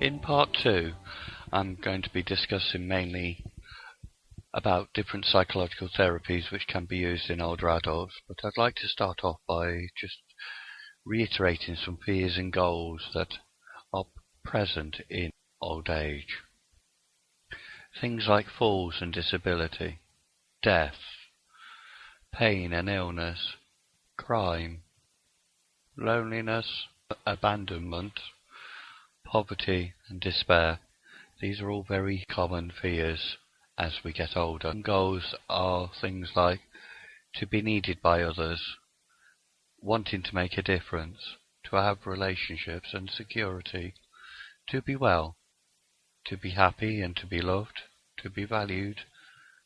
In part 2, I'm going to be discussing mainly about different psychological therapies which can be used in older adults, but I'd like to start off by just reiterating some fears and goals that are present in old age. Things like falls and disability, death, pain and illness, crime, loneliness, abandonment, poverty and despair. These are all very common fears as we get older. Goals are things like to be needed by others, wanting to make a difference, to have relationships and security, to be well, to be happy and to be loved, to be valued,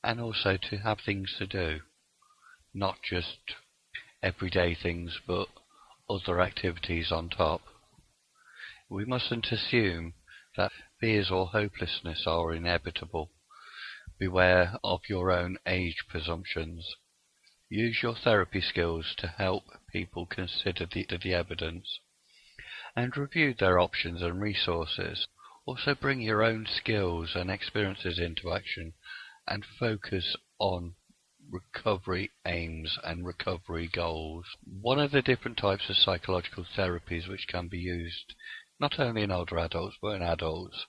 and also to have things to do. Not just everyday things, but other activities on top. We mustn't assume that fears or hopelessness are inevitable. Beware of your own age presumptions. Use your therapy skills to help people consider the evidence and review their options and resources. Also bring your own skills and experiences into action and focus on recovery aims and recovery goals. One of the different types of psychological therapies which can be used not only in older adults but in adults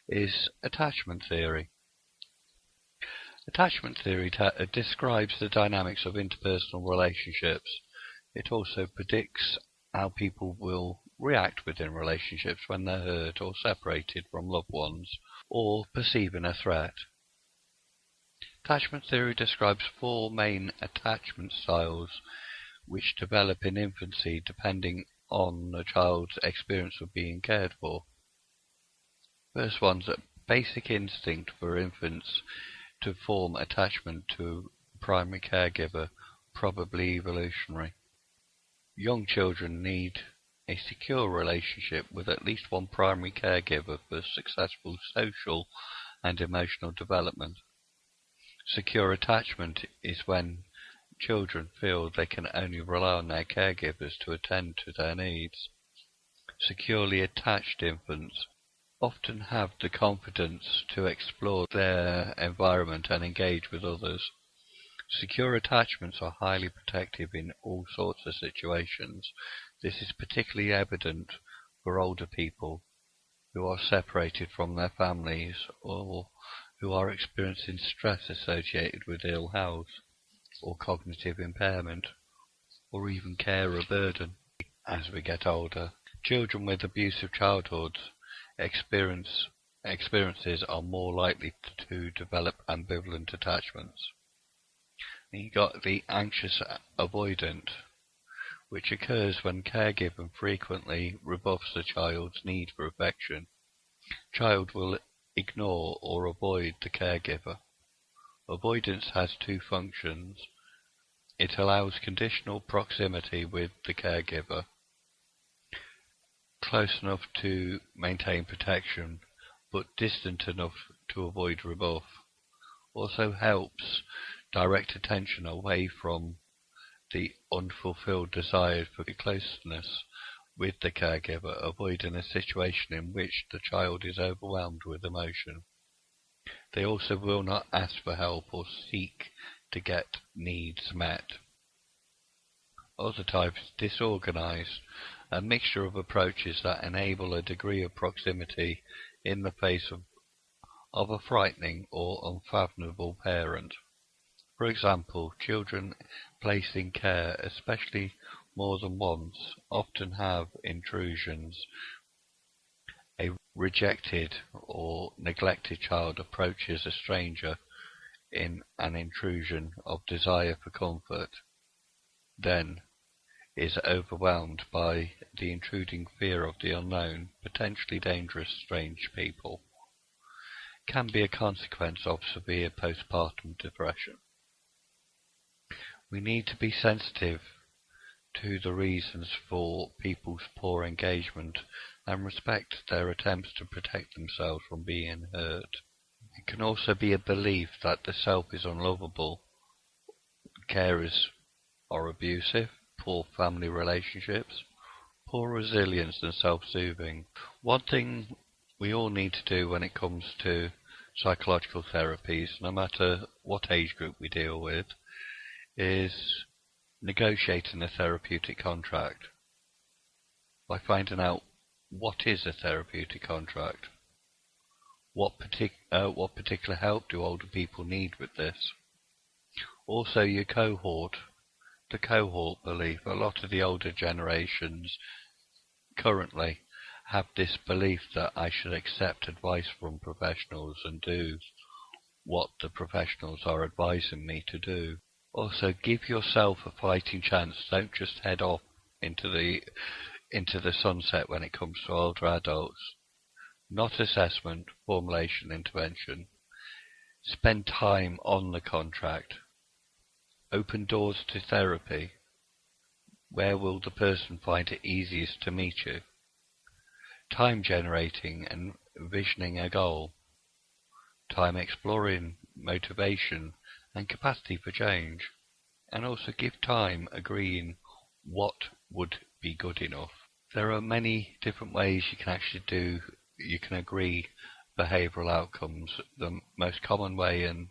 is attachment theory. Attachment theory describes the dynamics of interpersonal relationships. It also predicts how people will react within relationships when they're hurt or separated from loved ones or perceiving a threat. Attachment theory describes 4 main attachment styles which develop in infancy depending on a child's experience of being cared for. First one's a basic instinct for infants to form attachment to a primary caregiver, probably evolutionary. Young children need a secure relationship with at least one primary caregiver for successful social and emotional development. Secure attachment is when children feel they can only rely on their caregivers to attend to their needs. Securely attached infants often have the confidence to explore their environment and engage with others. Secure attachments are highly protective in all sorts of situations. This is particularly evident for older people who are separated from their families or who are experiencing stress associated with ill health or cognitive impairment, or even carer burden. As we get older, children with abusive childhoods experiences are more likely to develop ambivalent attachments. And you got the anxious avoidant, which occurs when caregiver frequently rebuffs the child's need for affection. Child will ignore or avoid the caregiver. Avoidance has 2 functions. It allows conditional proximity with the caregiver, close enough to maintain protection, but distant enough to avoid rebuff. Also helps direct attention away from the unfulfilled desire for closeness with the caregiver, avoiding a situation in which the child is overwhelmed with emotion. They also will not ask for help or seek to get needs met. Other types, disorganized, a mixture of approaches that enable a degree of proximity in the face of a frightening or unfathomable parent. For example, children placed in care, especially more than once, often have intrusions. A rejected or neglected child approaches a stranger in an intrusion of desire for comfort, then is overwhelmed by the intruding fear of the unknown, potentially dangerous strange people. Can be a consequence of severe postpartum depression. We need to be sensitive to the reasons for people's poor engagement and respect their attempts to protect themselves from being hurt. It can also be a belief that the self is unlovable, carers are abusive, poor family relationships, poor resilience and self-soothing. One thing we all need to do when it comes to psychological therapies, no matter what age group we deal with, is negotiating a therapeutic contract by finding out what is a therapeutic contract, what particular help do older people need with this. Also your cohort, the cohort belief. A lot of the older generations currently have this belief that I should accept advice from professionals and do what the professionals are advising me to do. Also, give yourself a fighting chance. Don't just head off into the sunset when it comes to older adults. Not assessment, formulation, intervention. Spend time on the contract. Open doors to therapy. Where will the person find it easiest to meet you? Time generating and visioning a goal. Time exploring motivation and capacity for change. And also give time agreeing what would be good enough. There are many different ways you can agree behavioural outcomes. The most common way and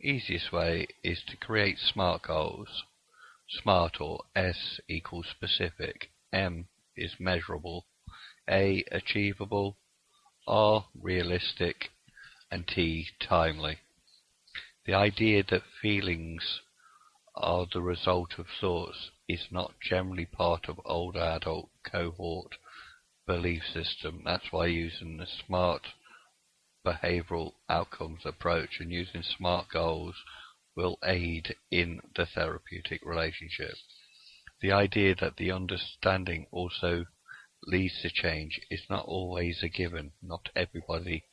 easiest way is to create SMART goals. SMART, or S, equals specific, M is measurable, A, achievable, R, realistic, and T, timely. The idea that feelings are the result of thoughts is not generally part of older adult cohort belief system. That's why using the SMART behavioural outcomes approach and using SMART goals will aid in the therapeutic relationship. The idea that the understanding also leads to change is not always a given. Not everybody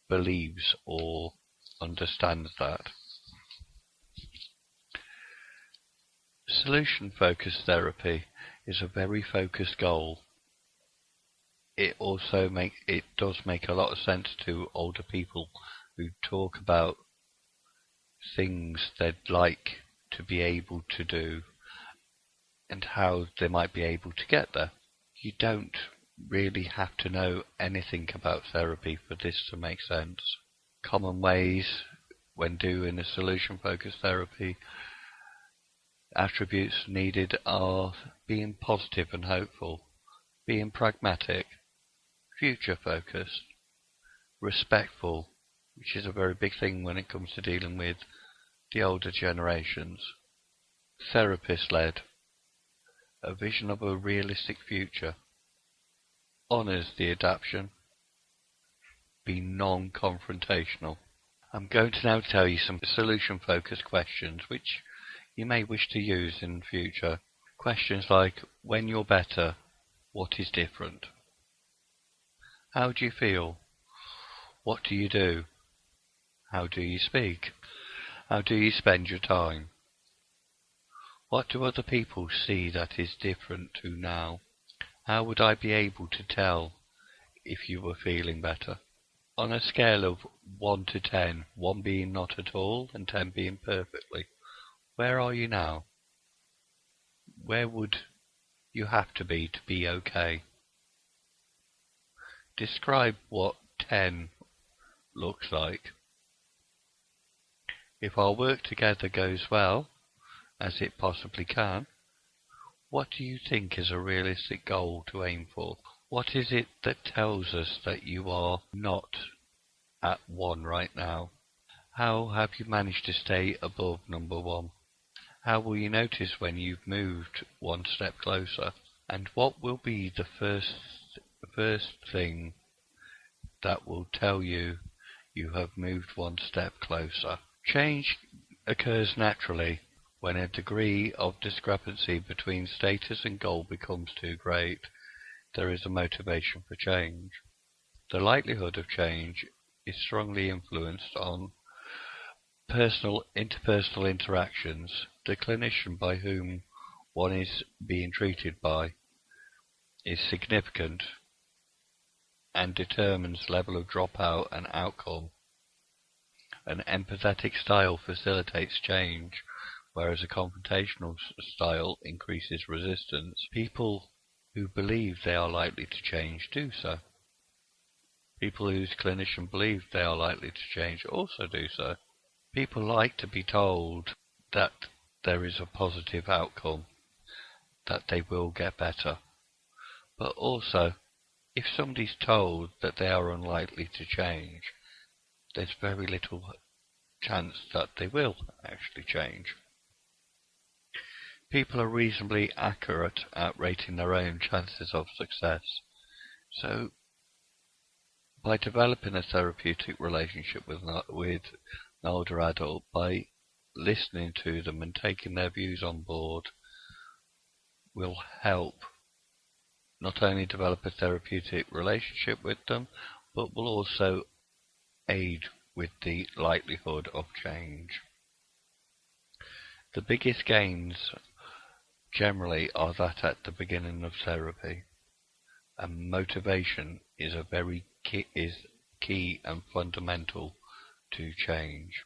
believes or understands that. Solution-focused therapy is a very focused goal. It does make a lot of sense to older people who talk about things they'd like to be able to do and how they might be able to get there. You don't really have to know anything about therapy for this to make sense. Common ways when doing a solution-focused therapy, attributes needed are being positive and hopeful, being pragmatic, future-focused, respectful, which is a very big thing when it comes to dealing with the older generations, therapist-led, a vision of a realistic future, honours the adaptation, be non-confrontational. I'm going to now tell you some solution-focused questions which you may wish to use in future. Questions like, when you're better, what is different? How do you feel? What do you do? How do you speak? How do you spend your time? What do other people see that is different to now? How would I be able to tell if you were feeling better? On a scale of 1 to 10, 1 being not at all and 10 being perfectly, where are you now? Where would you have to be okay? Describe what 10 looks like. If our work together goes well, as it possibly can, what do you think is a realistic goal to aim for? What is it that tells us that you are not at 1 right now? How have you managed to stay above number 1? How will you notice when you've moved 1 step closer? And what will be the first thing that will tell you you have moved 1 step closer? Change occurs naturally when a degree of discrepancy between status and goal becomes too great. There is a motivation for change. The likelihood of change is strongly influenced on interpersonal interactions. The clinician by whom one is being treated by is significant and determines level of dropout and outcome. An empathetic style facilitates change, whereas a confrontational style increases resistance. People who believe they are likely to change do so. People whose clinician believe they are likely to change also do so. People like to be told that there is a positive outcome, that they will get better. But also, if somebody's told that they are unlikely to change, there's very little chance that they will actually change. People are reasonably accurate at rating their own chances of success. So, by developing a therapeutic relationship with an older adult, by listening to them and taking their views on board, will help not only develop a therapeutic relationship with them, but will also aid with the likelihood of change. The biggest gains generally are that at the beginning of therapy, and motivation is key and fundamental to change.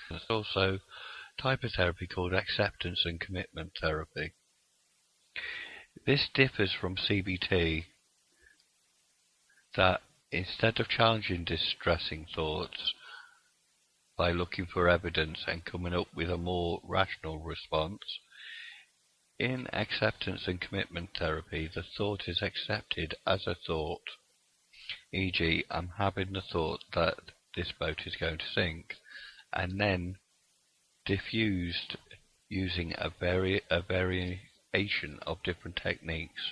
There's also a type of therapy called acceptance and commitment therapy. This differs from CBT, that instead of challenging distressing thoughts by looking for evidence and coming up with a more rational response, in acceptance and commitment therapy, the thought is accepted as a thought. E.g., I'm having the thought that this boat is going to sink, and then diffused using a variation of different techniques.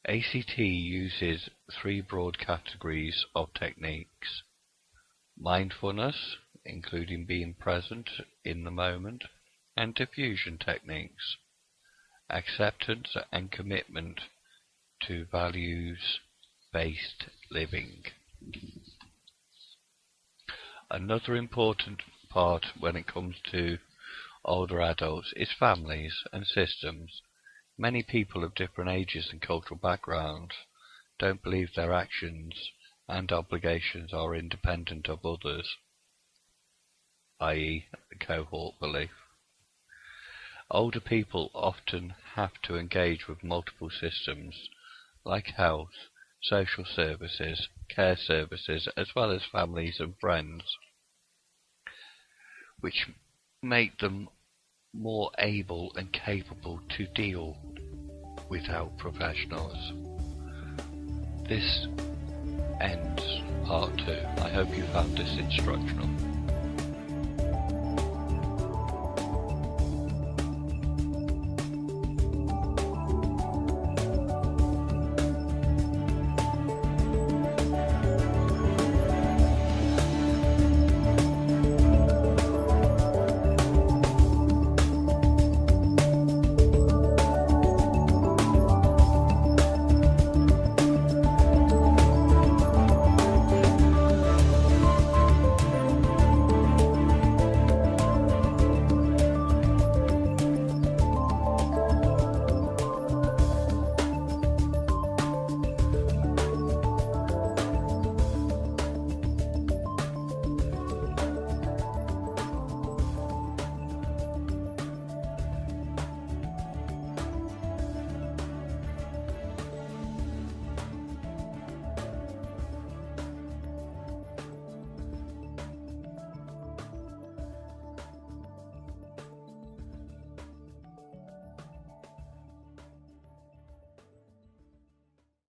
ACT uses 3 broad categories of techniques: mindfulness, including being present in the moment, and diffusion techniques, acceptance and commitment to values-based living. Another important part when it comes to older adults is families and systems. Many people of different ages and cultural backgrounds don't believe their actions and obligations are independent of others, i.e. the cohort belief. Older people often have to engage with multiple systems like health, social services, care services, as well as families and friends, which make them more able and capable to deal with health professionals. This ends part 2. I hope you found this instructional.